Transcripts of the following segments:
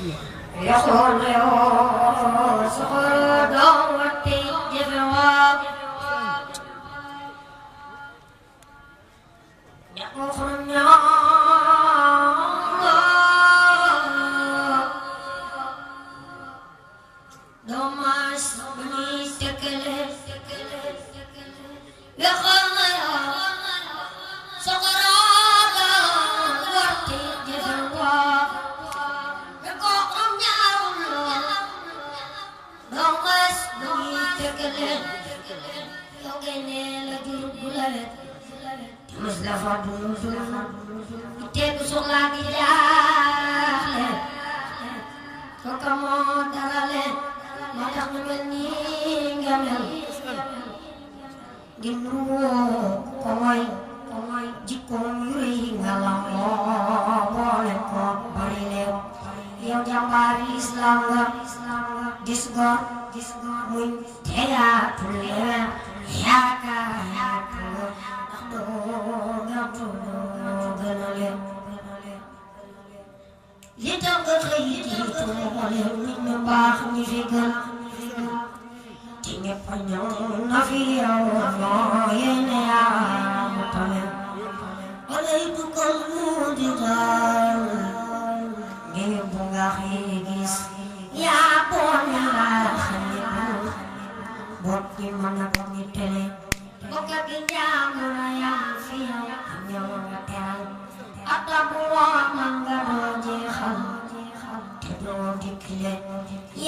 يقول صغر دورتي جفواب يقول دوماس بني تكلف يقول صغر دورتي جفواب Mustafa dulu iteku soxla gi jaaxle ko kamo dalale ma tax ñu mel ni nga mel di nuwo ko mooy jikkoom yu rëy nga la moo boole ko bari leew yow jàmbaari islam nga gis nga muñ teyaatu leer yaakaar li tax nga xëy jiitu leen nit ñu baax ñi fi gën te ñëpp ñëw na fi yow moo yéene yaa mu tane walay dugal mu di daal ngir bu nga xëy gis yaa boon yaa xam ne bot ñi mën a ko ñi tele bokk gi jaamu na yaa fi yow ñëw nga teral atabu waa man nga doo jeexal te doo dikkile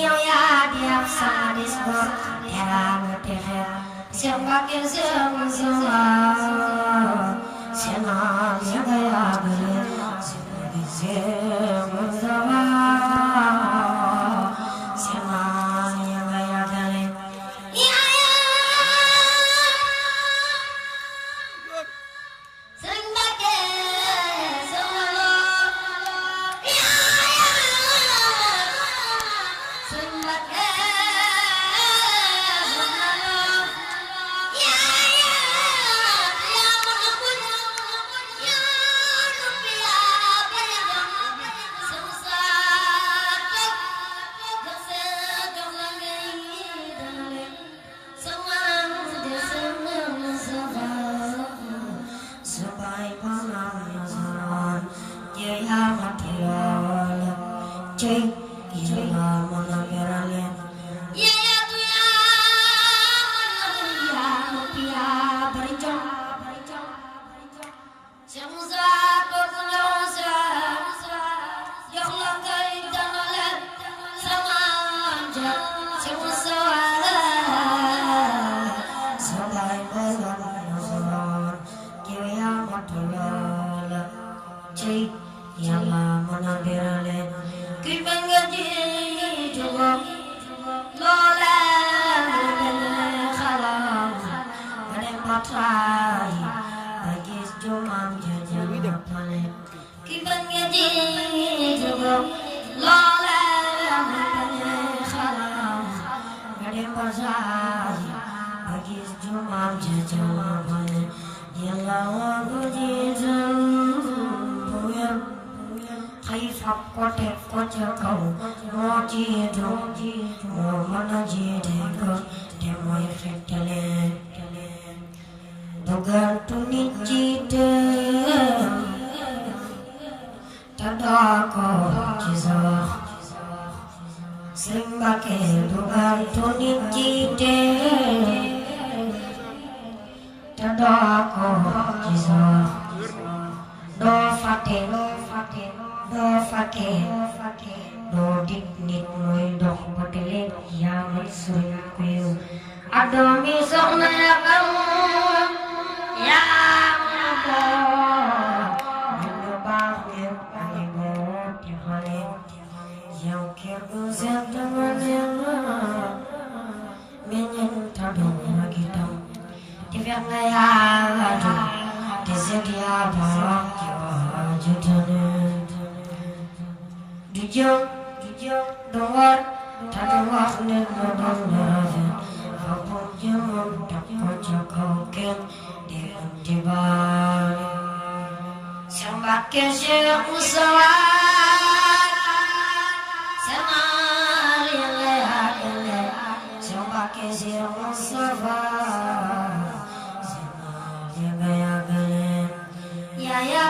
yow yaa di ab sadis gor teraa nga texe seen Mbàkke seen sama seen am ya nga yaagale seen sama seen am ya nga yaagale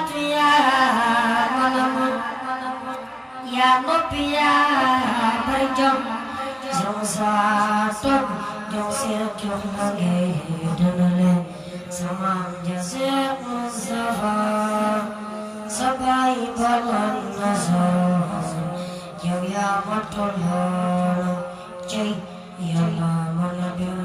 tuya malamu ya nopia berjam jong saton jong sir jong nage danale samam jasek muzafa sabai balan nazar ya matul hal jai ya manabi